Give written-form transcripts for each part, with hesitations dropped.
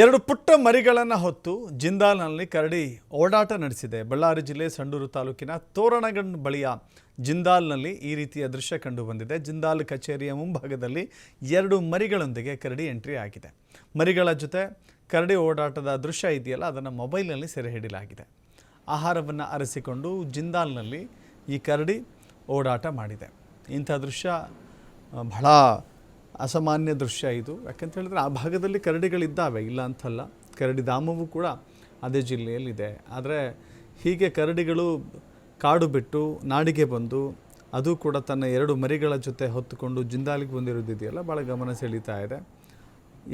ಎರಡು ಪುಟ್ಟ ಮರಿಗಳನ್ನು ಹೊತ್ತು ಜಿಂದಾಲ್ನಲ್ಲಿ ಕರಡಿ ಓಡಾಟ ನಡೆಸಿದೆ. ಬಳ್ಳಾರಿ ಜಿಲ್ಲೆ ಸಂಡೂರು ತಾಲೂಕಿನ ತೋರಣಗಂಡ್ ಬಳಿಯ ಜಿಂದಾಲ್ನಲ್ಲಿ ಈ ರೀತಿಯ ದೃಶ್ಯ ಕಂಡು ಬಂದಿದೆ. ಜಿಂದಾಲ್ ಕಚೇರಿಯ ಮುಂಭಾಗದಲ್ಲಿ ಎರಡು ಮರಿಗಳೊಂದಿಗೆ ಕರಡಿ ಎಂಟ್ರಿ ಆಗಿದೆ. ಮರಿಗಳ ಜೊತೆ ಕರಡಿ ಓಡಾಟದ ದೃಶ್ಯ ಇದೆಯಲ್ಲ, ಅದನ್ನು ಮೊಬೈಲ್ನಲ್ಲಿ ಸೆರೆ ಹಿಡಿಯಲಾಗಿದೆ. ಆಹಾರವನ್ನು ಅರಸಿಕೊಂಡು ಜಿಂದಾಲ್ನಲ್ಲಿ ಈ ಕರಡಿ ಓಡಾಟ ಮಾಡಿದೆ. ಇಂಥ ದೃಶ್ಯ ಬಹಳ ಅಸಾಮಾನ್ಯ ದೃಶ್ಯ ಇದು. ಯಾಕಂತ ಹೇಳಿದ್ರೆ ಆ ಭಾಗದಲ್ಲಿ ಕರಡಿಗಳಿದ್ದಾವೆ, ಇಲ್ಲ ಅಂತಲ್ಲ. ಕರಡಿ ಧಾಮವೂ ಕೂಡ ಅದೇ ಜಿಲ್ಲೆಯಲ್ಲಿದೆ. ಆದರೆ ಹೀಗೆ ಕರಡಿಗಳು ಕಾಡು ಬಿಟ್ಟು ನಾಡಿಗೆ ಬಂದು ಅದು ಕೂಡ ತನ್ನ ಎರಡು ಮರಿಗಳ ಜೊತೆ ಹೊತ್ತುಕೊಂಡು ಜಿಂದಾಲಿಗೆ ಬಂದಿರೋದಿದೆಯಲ್ಲ, ಭಾಳ ಗಮನ ಸೆಳೀತಾ ಇದೆ.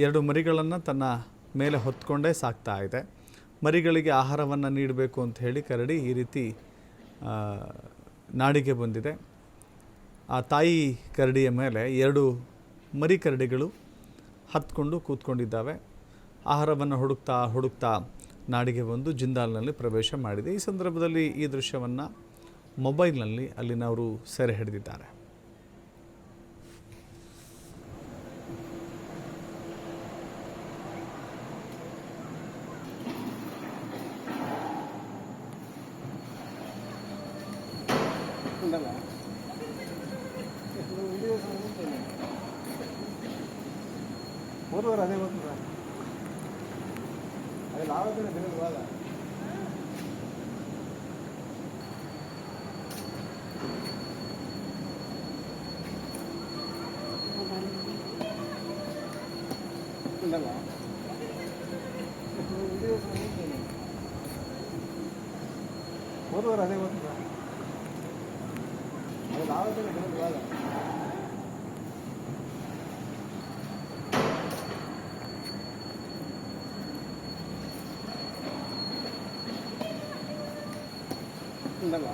ಎರಡು ಮರಿಗಳನ್ನು ತನ್ನ ಮೇಲೆ ಹೊತ್ಕೊಂಡೇ ಸಾಕ್ತಾ ಇದೆ. ಮರಿಗಳಿಗೆ ಆಹಾರವನ್ನು ನೀಡಬೇಕು ಅಂತ ಹೇಳಿ ಕರಡಿ ಈ ರೀತಿ ನಾಡಿಗೆ ಬಂದಿದೆ. ಆ ತಾಯಿ ಕರಡಿಯ ಮೇಲೆ ಎರಡು ಮರಿ ಕರಡಿಗಳು ಹತ್ಕೊಂಡು ಕೂತ್ಕೊಂಡಿದ್ದಾವೆ. ಆಹಾರವನ್ನು ಹುಡುಕ್ತಾ ನಾಡಿಗೆ ಬಂದು ಜಿಂದಾಲ್ನಲ್ಲಿ ಪ್ರವೇಶ ಮಾಡಿದೆ. ಈ ಸಂದರ್ಭದಲ್ಲಿ ಈ ದೃಶ್ಯವನ್ನು ಮೊಬೈಲ್ನಲ್ಲಿ ಅಲ್ಲಿನವರು ಸೆರೆ ಹಿಡಿದಿದ್ದಾರೆ. ಅದೇ ಗೊತ್ತಿಲ್ಲ, ಅದು ಲಾಭದಲ್ಲಿ ಬೆಳೆಯುವಾಗ ಇಲ್ಲಲ್ಲ ಹೋದವರು ಅದೇ ಗೊತ್ತಿಲ್ಲ, ಅದು ಲಾಭದಲ್ಲಿ ಬೆಳೆಯುವಾಗ ಇಲ್ಲಲ್ಲ.